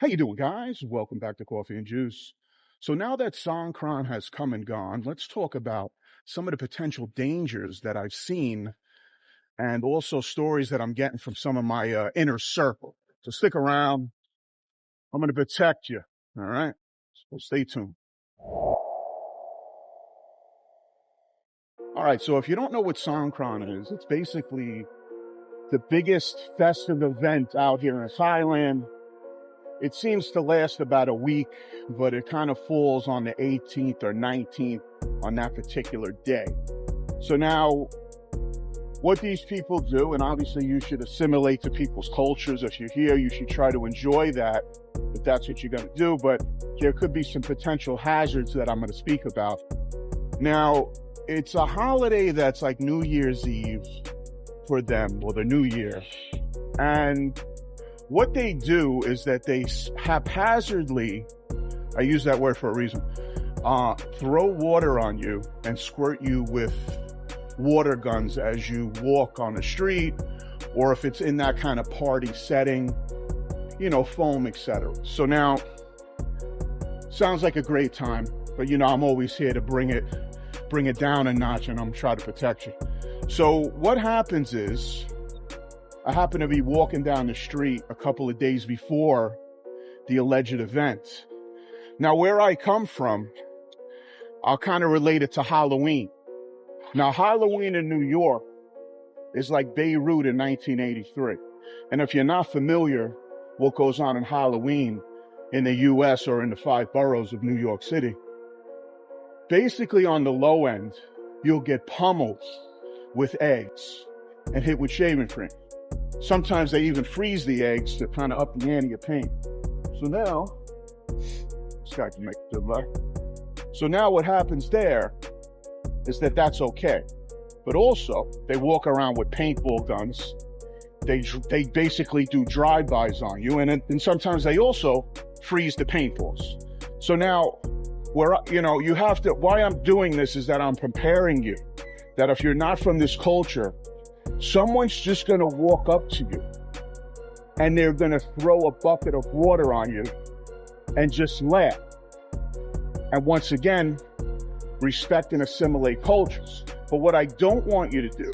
How you doing, guys? Welcome back to Coffee and Juice. So now that Songkran has come and gone, let's talk about some of the potential dangers that I've seen and also stories that I'm getting from some of my inner circle. So stick around. I'm going to protect you. All right? So stay tuned. All right. So if you don't know what Songkran is, it's basically the biggest festive event out here in Thailand. It seems to last about a week, but it kind of falls on the 18th or 19th on that particular day. So now, what these people do, and obviously you should assimilate to people's cultures. If you're here, you should try to enjoy that, if that's what you're going to do. But there could be some potential hazards that I'm going to speak about. Now, it's a holiday that's like New Year's Eve for them, or the New Year. And what they do is that they haphazardly, I use that word for a reason, throw water on you and squirt you with water guns as you walk on the street, or if it's in that kind of party setting, you know, foam, etc. So now, sounds like a great time, but you know, I'm always here to bring it down a notch, and I'm trying to protect you. So what happens is, I happen to be walking down the street a couple of days before the alleged event. Now, where I come from, I'll kind of relate it to Halloween. Now, Halloween in New York is like Beirut in 1983. And if you're not familiar what goes on in Halloween in the U.S. or in the 5 boroughs of New York City, basically on the low end, you'll get pummeled with eggs and hit with shaving cream. Sometimes they even freeze the eggs to kind of up the ante of pain. So now, this guy can make a good luck. So now what happens there is that that's okay. But also, they walk around with paintball guns. They basically do drive-bys on you. And sometimes they also freeze the paintballs. So now, you have to, why I'm doing this is that I'm preparing you. That if you're not from this culture, someone's just going to walk up to you and they're going to throw a bucket of water on you and just laugh. And once again, respect and assimilate cultures. But what I don't want you to do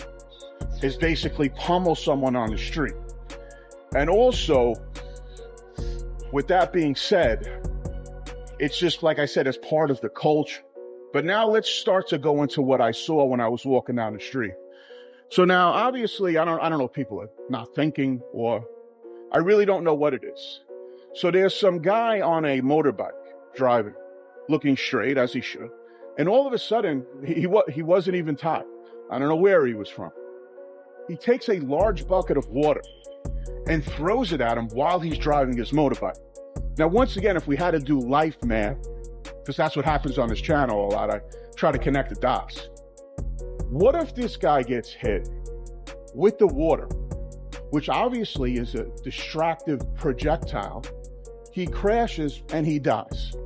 is basically pummel someone on the street. And also, with that being said, it's just, like I said, it's part of the culture. But now let's start to go into what I saw when I was walking down the street. So now, obviously, I don't know if people are not thinking, or I really don't know what it is. So there's some guy on a motorbike driving, looking straight as he should. And all of a sudden, he wasn't even tied. I don't know where he was from. He takes a large bucket of water and throws it at him while he's driving his motorbike. Now, once again, if we had to do life math, because that's what happens on this channel a lot, I try to connect the dots. What if this guy gets hit with the water, which obviously is a distractive projectile? He crashes and he dies.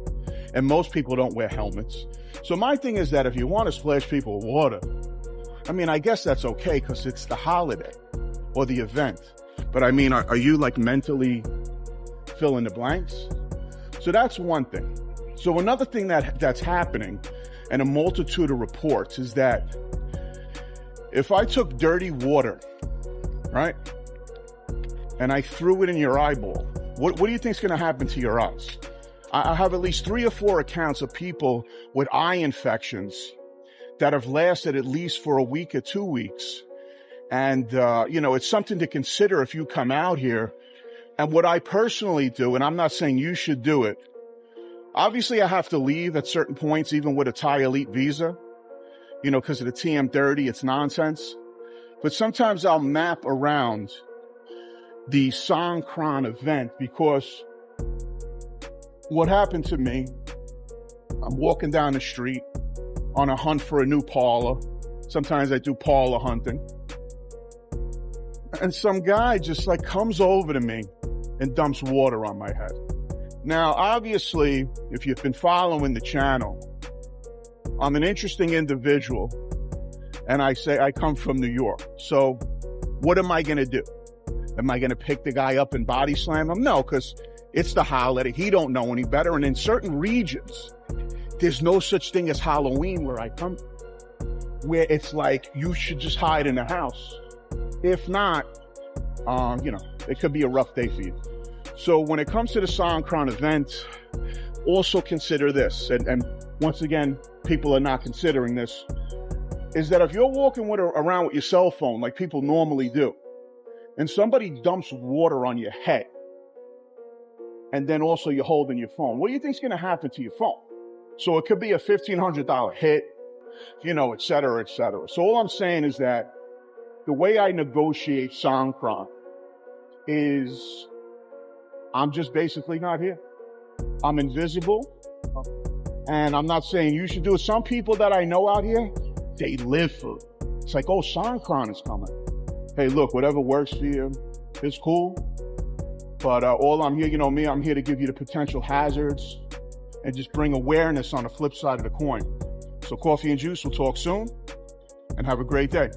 And most people don't wear helmets. So my thing is that if you want to splash people with water, I mean, I guess that's okay because it's the holiday or the event. But I mean, are you like mentally fill in the blanks? So that's one thing. So another thing that's happening, and a multitude of reports, is that if I took dirty water, right, and I threw it in your eyeball, what do you think is going to happen to your eyes? I have at least 3 or 4 accounts of people with eye infections that have lasted at least for a week or 2 weeks. And, it's something to consider if you come out here. And what I personally do, and I'm not saying you should do it, obviously I have to leave at certain points, even with a Thai Elite visa. Because of the TM30, it's nonsense. But sometimes I'll map around the Songkran event, because what happened to me, I'm walking down the street on a hunt for a new parlor. Sometimes I do parlor hunting. And some guy just like comes over to me and dumps water on my head. Now, obviously, if you've been following the channel, I'm an interesting individual, and I say I come from New York. So what am I going to do? Am I going to pick the guy up and body slam him? No, because It's the holiday. He don't know any better. And in certain regions, there's no such thing as Halloween where I come, where it's like you should just hide in the house. If not, it could be a rough day for you. So when it comes to the Songkran event, also consider this, and once again, people are not considering this, is that if you're walking around with your cell phone like people normally do, and somebody dumps water on your head, and then also you're holding your phone, what do you think is going to happen to your phone? So it could be a $1,500 hit, et cetera, et cetera. So all I'm saying is that the way I negotiate Songkran is I'm just basically not here. I'm invisible, and I'm not saying you should do it. Some people that I know out here, they live for it. It's like, oh, Songkran is coming. Hey, look, whatever works for you, it's cool. But all I'm here, me, I'm here to give you the potential hazards and just bring awareness on the flip side of the coin. So Coffee and Juice, we'll talk soon, and have a great day.